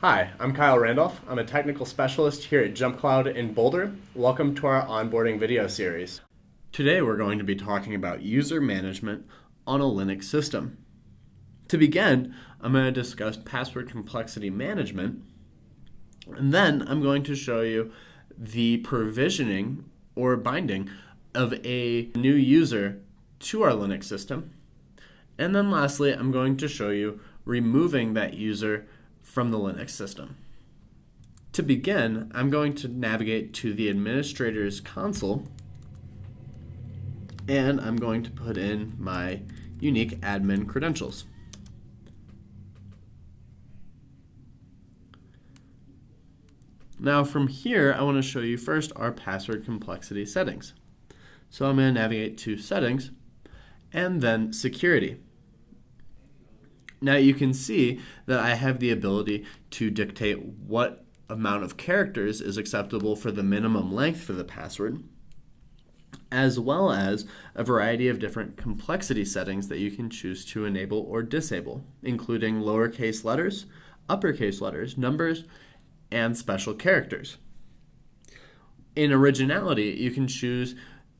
Hi, I'm Kyle Randolph. I'm a technical specialist here at JumpCloud in Boulder. Welcome to our onboarding video series. Today we're going to be talking about user management on a Linux system. To begin, I'm going to discuss password complexity management, and then I'm going to show you the provisioning or binding of a new user to our Linux system. And then lastly, I'm going to show you removing that user from the Linux system. To begin, I'm going to navigate to the administrator's console, and I'm going to put in my unique admin credentials. Now from here, I want to show you first our password complexity settings. So I'm going to navigate to Settings, and then Security. Now you can see that I have the ability to dictate what amount of characters is acceptable for the minimum length for the password, as well as a variety of different complexity settings that you can choose to enable or disable, including lowercase letters, uppercase letters, numbers, and special characters. In originality, you can choose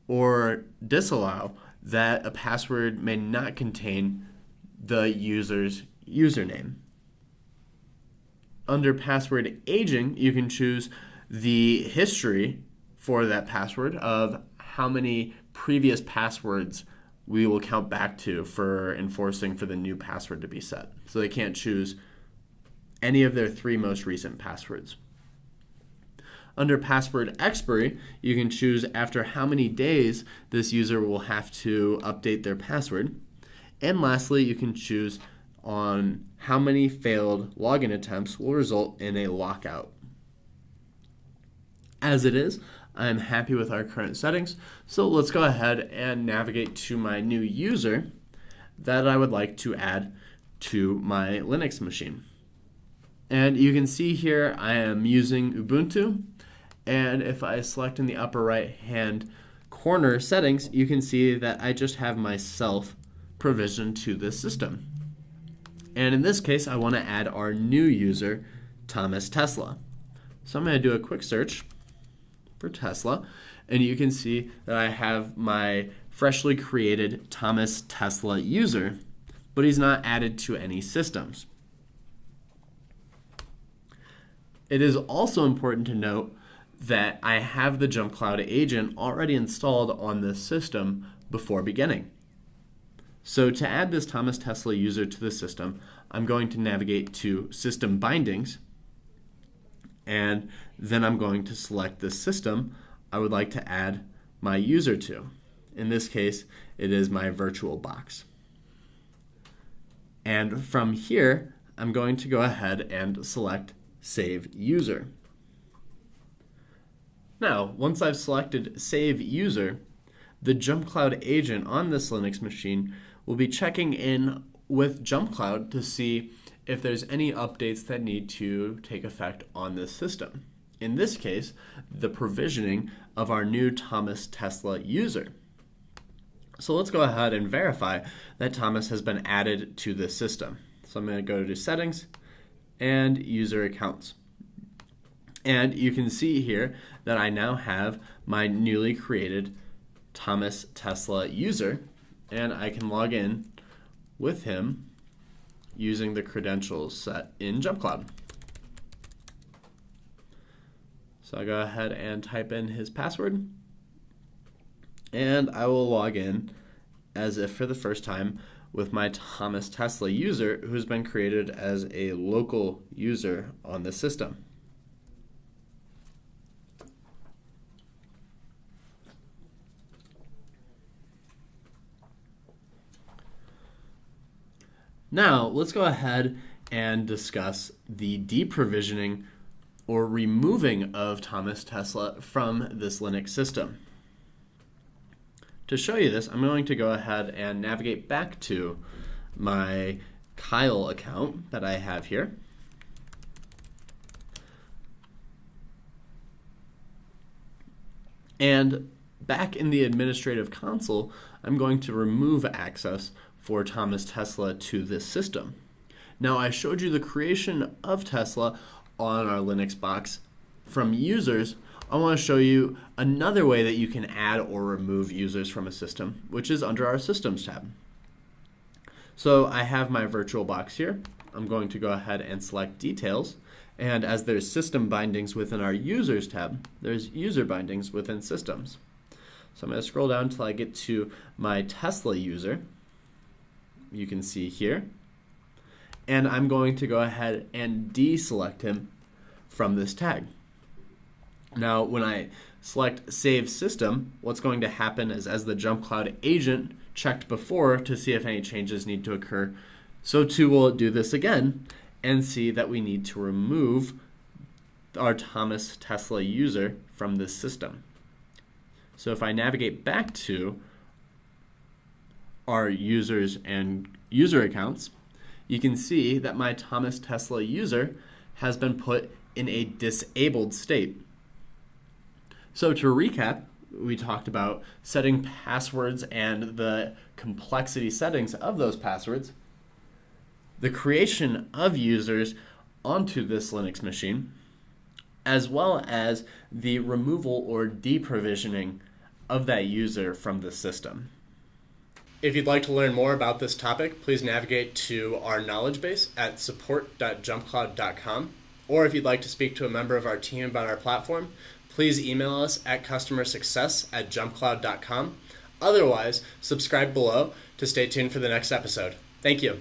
or disallow that a password may not contain the user's username. Under password aging, you can choose the history for that password of how many previous passwords we will count back to for enforcing for the new password to be set. So they can't choose any of their 3 most recent passwords. Under password expiry, you can choose after how many days this user will have to update their password. And lastly, you can choose on how many failed login attempts will result in a lockout. As it is, I'm happy with our current settings, so let's go ahead and navigate to my new user that I would like to add to my Linux machine. And you can see here I am using Ubuntu, and if I select in the upper right hand corner settings, you can see that I just have myself provision to this system. And in this case, I want to add our new user, Thomas Tesla. So I'm going to do a quick search for Tesla, and you can see that I have my freshly created Thomas Tesla user, but he's not added to any systems. It is also important to note that I have the JumpCloud agent already installed on this system before beginning. So to add this Thomas Tesla user to the system, I'm going to navigate to System Bindings, and then I'm going to select the system I would like to add my user to. In this case, it is my VirtualBox. And from here, I'm going to go ahead and select Save User. Now, once I've selected Save User, the JumpCloud agent on this Linux machine will be checking in with JumpCloud to see if there's any updates that need to take effect on this system. In this case, the provisioning of our new Thomas Tesla user. So let's go ahead and verify that Thomas has been added to this system. So I'm going to go to Settings and User Accounts. And you can see here that I now have my newly created Thomas Tesla user, and I can log in with him using the credentials set in JumpCloud. So I'll go ahead and type in his password, and I will log in as if for the first time with my Thomas Tesla user, who's been created as a local user on the system. Now, let's go ahead and discuss the deprovisioning or removing of Thomas Tesla from this Linux system. To show you this, I'm going to go ahead and navigate back to my Kyle account that I have here. And back in the administrative console, I'm going to remove access for Thomas Tesla to this system. Now, I showed you the creation of Tesla on our Linux box from users. I want to show you another way that you can add or remove users from a system, which is under our Systems tab. So I have my virtual box here. I'm going to go ahead and select Details. And as there's System Bindings within our Users tab, there's User Bindings within Systems. So I'm going to scroll down until I get to my Tesla user. You can see here. And I'm going to go ahead and deselect him from this tag. Now, when I select Save System, what's going to happen is as the JumpCloud agent checked before to see if any changes need to occur, so too will it do this again and see that we need to remove our Thomas Tesla user from this system. So if I navigate back to our users and user accounts, you can see that my Thomas Tesla user has been put in a disabled state. So to recap, we talked about setting passwords and the complexity settings of those passwords, the creation of users onto this Linux machine, as well as the removal or deprovisioning of that user from the system. If you'd like to learn more about this topic, please navigate to our knowledge base at support.jumpcloud.com. Or if you'd like to speak to a member of our team about our platform, please email us at customersuccess@jumpcloud.com. Otherwise, subscribe below to stay tuned for the next episode. Thank you.